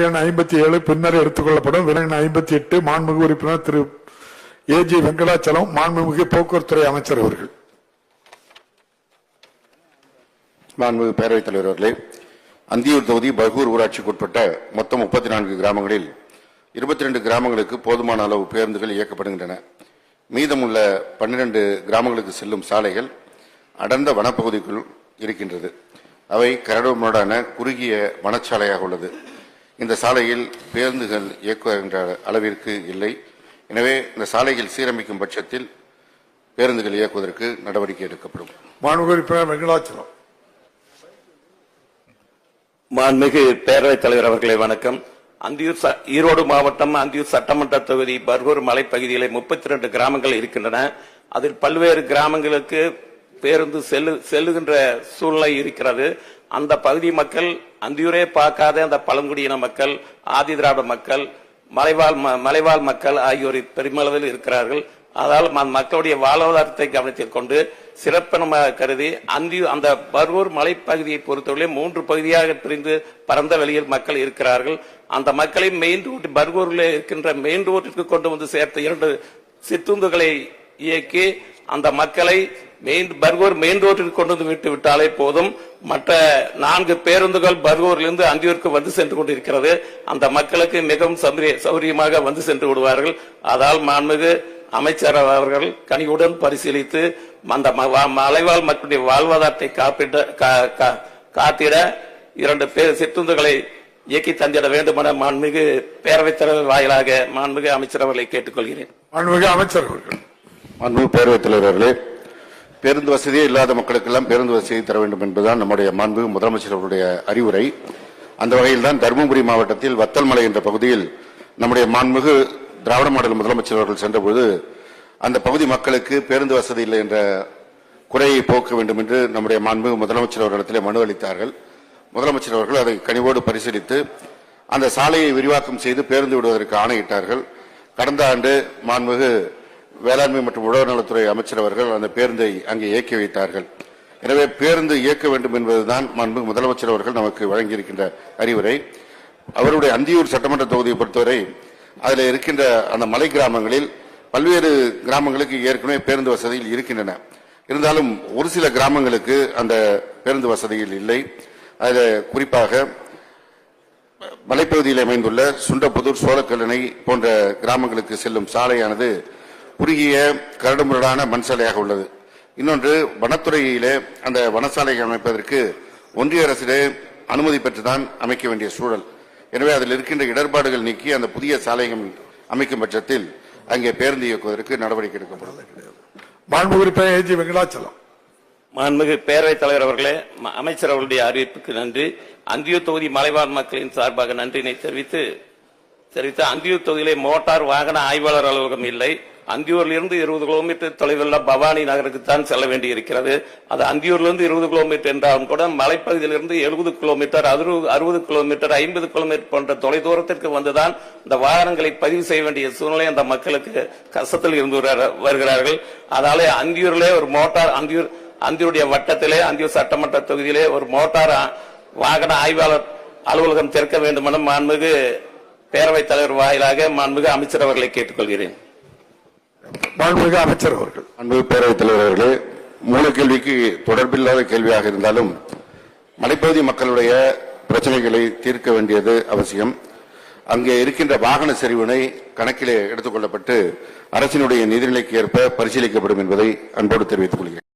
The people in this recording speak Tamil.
எண் 57 பின்னர் எடுத்துக் கொள்ளப்படும். விலை எண் 58 மாண்புமிகு உறுப்பினர் திரு ஏஜி வெங்கடாச்சலம் மாண்புமிகு போக்குவரத்துறை அமைச்சர் அவர்கள். மாண்புமிகு பேரவைத் தலைவர் அவர்களே, அந்தியூர் தொகுதி பர்கூர் ஊராட்சிக்குட்பட்ட மொத்தம் 34 கிராமங்களில் 22 கிராமங்களுக்கு போதுமான அளவு பேருந்துகள் இயக்கப்படுகின்றன. மீதமுள்ள 12 கிராமங்களுக்கு செல்லும் சாலைகள் அடர்ந்த வனப்பகுதிக்குள் இருக்கின்றது. அவை கரடுமுரடான குறுகிய வனச்சாலையாக உள்ளது. இந்த சாலையில் பேருந்துகள் இயக்குகின்ற அளவிற்கு இல்லை. எனவே இந்த சாலைகள் சீரமைக்கும் பட்சத்தில் பேருந்துகள் இயக்குவதற்கு நடவடிக்கை எடுக்கப்படும். மாண்புமிகு உறுப்பினர் வெங்கடாச்சலம். மாண்புமிகு பேரவைத் தலைவர் அவர்களே வணக்கம். ஈரோடு மாவட்டம் அந்தியூர் சட்டமன்ற தொகுதி பர்கூர் மலைப்பகுதியிலே 32 கிராமங்கள் இருக்கின்றன. அதில் பல்வேறு கிராமங்களுக்கு பேருந்து செல்லுகின்ற சூழ்நிலை இருக்கிறது. அந்த பகுதி மக்கள், அந்தியூரே பார்க்காத அந்த பழங்குடியின மக்கள், ஆதி திராவிட மக்கள், மலைவாழ் மக்கள் ஆகியோர் பெருமளவில் இருக்கிறார்கள். அதால் மக்களுடைய வாழ்வாதாரத்தை கவனத்தில் கொண்டு சிறப்பனமாக கருதி அந்த பர்கூர் மலைப்பகுதியை பொறுத்தவரை 3 பகுதியாக பிரிந்து பரந்த வெளியில் மக்கள் இருக்கிறார்கள். அந்த மக்களை மெயின் ரோட் பர்கூரில் இருக்கின்ற மெயின் ரோட்டிற்கு கொண்டு வந்து சேர்த்த 2 சிற்றுந்துகளை இயக்கி அந்த மக்களை பர்கூர் மெயின் ரோட்டிற்கு கொண்டு வந்து விட்டு விட்டாலே போதும். மற்ற 4 பேருந்துகள் பர்கூரிலிருந்து அந்தியூருக்கு வந்து சென்று கொண்டிருக்கிறது. அந்த மக்களுக்கு மிகவும் சௌரியமாக வந்து சென்று விடுவார்கள். அதால் மாண்புமிகு அமைச்சர் அவர்கள் கனிவுடன் பரிசீலித்து அந்த மலைவாழ் மக்களுடைய வாழ்வாதாரத்தை காத்திட 2 சிற்றுந்துகளை இயக்கி தந்திட வேண்டும் என மாண்புமிகு பேரவைத் தலைவர் வாயிலாக மாண்புமிகு அமைச்சர் அவர்களை கேட்டுக்கொள்கிறேன். மாண்புமிகு அமைச்சர் அவர்கள். மாண்புமிகு பேரவைத் தலைவர் அவர்களே, பேருந்து வசதியே இல்லாத மக்களுக்கெல்லாம் பேருந்து வசதியை தர வேண்டும் என்பதுதான் நம்முடைய மாண்புமிகு முதலமைச்சர் அவருடைய அறிவுரை. அந்த வகையில் தான் தருமபுரி மாவட்டத்தில் வத்தல்மலை என்ற பகுதியில் நம்முடைய மாண்புமிகு திராவிட மாடல் முதலமைச்சர் அவர்கள் சென்றபோது அந்த பகுதி மக்களுக்கு பேருந்து வசதி இல்லை என்ற குறையை போக்க வேண்டும் என்று நம்முடைய மாண்புமிகு முதலமைச்சர் அவர்களிடத்திலே மனு அளித்தார்கள். முதலமைச்சர் அவர்கள் அதை கனிவோடு பரிசீலித்து அந்த சாலையை விரிவாக்கம் செய்து பேருந்து விடுவதற்கு ஆணையிட்டார்கள். கடந்த ஆண்டு மாண்புமிகு வேளாண்மை மற்றும் உழவர் நலத்துறை அமைச்சர் அவர்கள் அந்த பேருந்தை அங்கே இயக்கி வைத்தார்கள். எனவே பேருந்து இயக்க வேண்டும் என்பதுதான் மாண்புமிகு முதலமைச்சர் அவர்கள் நமக்கு வழங்கியிருக்கின்ற அறிவுரை. அவருடைய அந்தியூர் சட்டமன்ற தொகுதியை பொறுத்தவரை அதில் இருக்கின்ற அந்த மலை கிராமங்களில் பல்வேறு கிராமங்களுக்கு ஏற்கனவே பேருந்து வசதிகள் இருக்கின்றன. இருந்தாலும் ஒரு சில கிராமங்களுக்கு அந்த பேருந்து வசதிகள் இல்லை. அதில் குறிப்பாக மலைப்பகுதியில் அமைந்துள்ள சுண்டப்புதூர், சோழக்கல்லணை போன்ற கிராமங்களுக்கு செல்லும் சாலையானது குறுகிய கரடுமுரடான மண் சாலையாக உள்ளது. இன்னொன்று, வனத்துறையிலே அந்த வனசாலை அமைப்பதற்கு ஒன்றிய அரசிலே அனுமதி பெற்றுதான் அமைக்க வேண்டிய சூழல். எனவே அதில் இருக்கின்ற இடர்பாடுகள் நீக்கி அந்த புதிய சாலைகள் அமைக்கும் பட்சத்தில் அங்கே பேருந்து இயக்குவதற்கு நடவடிக்கை எடுக்கப்படும். மாண்புமிகு உறுப்பினர் ஏஜி வெங்கடாச்சலம். மாண்புமிகு பேரவைத் தலைவர் அவர்களே, அமைச்சர் அவர்களுடைய அறிவிப்புக்கு நன்றி. அந்தியூர் தொகுதி மலைவாழ் மக்களின் சார்பாக நன்றினை தெரிவித்து அந்தியூர் தொகுதியிலே மோட்டார் வாகன ஆய்வாளர் அலுவலகம் இல்லை. அந்தியூரிலிருந்து 20 கிலோமீட்டர் தொலைவில் பவானி நகருக்கு தான் செல்ல வேண்டி இருக்கிறது. அது அந்தியூரிலிருந்து 20 கிலோமீட்டர் என்றாலும் கூட மலைப்பகுதியிலிருந்து 70 கிலோமீட்டர், 60 கிலோமீட்டர், 50 கிலோமீட்டர் போன்ற தொலைதூரத்திற்கு வந்துதான் இந்த வாகனங்களை பதிவு செய்ய வேண்டிய சூழ்நிலை அந்த மக்களுக்கு கஷ்டத்தில் இருந்து வருகிறார்கள். அதனாலே அந்தியூரிலே ஒரு மோட்டார் அந்தியூருடைய வட்டத்திலே அந்தியூர் சட்டமன்ற தொகுதியிலே ஒரு மோட்டார் வாகன ஆய்வாளர் அலுவலகம் திறக்க வேண்டும் என மாண்புமிகு பேரவைத் தலைவர் வாயிலாக மாண்புமிகு அமைச்சர் அவர்களை கேட்டுக்கொள்கிறேன். மாண்புமிகு அமைச்சர் அவர்கள். மாண்புமிகு பேரவைத் தலைவர் அவர்களே, மூல கேள்விக்கு தொடர்பில்லாத கேள்வியாக இருந்தாலும் மலைப்பகுதி மக்களுடைய பிரச்சனைகளை தீர்க்க வேண்டியது அவசியம். அங்கே இருக்கின்ற வாகன செறிவினை கணக்கிலே எடுத்துக் கொள்ளப்பட்டு அரசினுடைய நிதிநிலைக்கு ஏற்ப பரிசீலிக்கப்படும் என்பதை அன்போடு தெரிவித்துக் கொள்கிறேன்.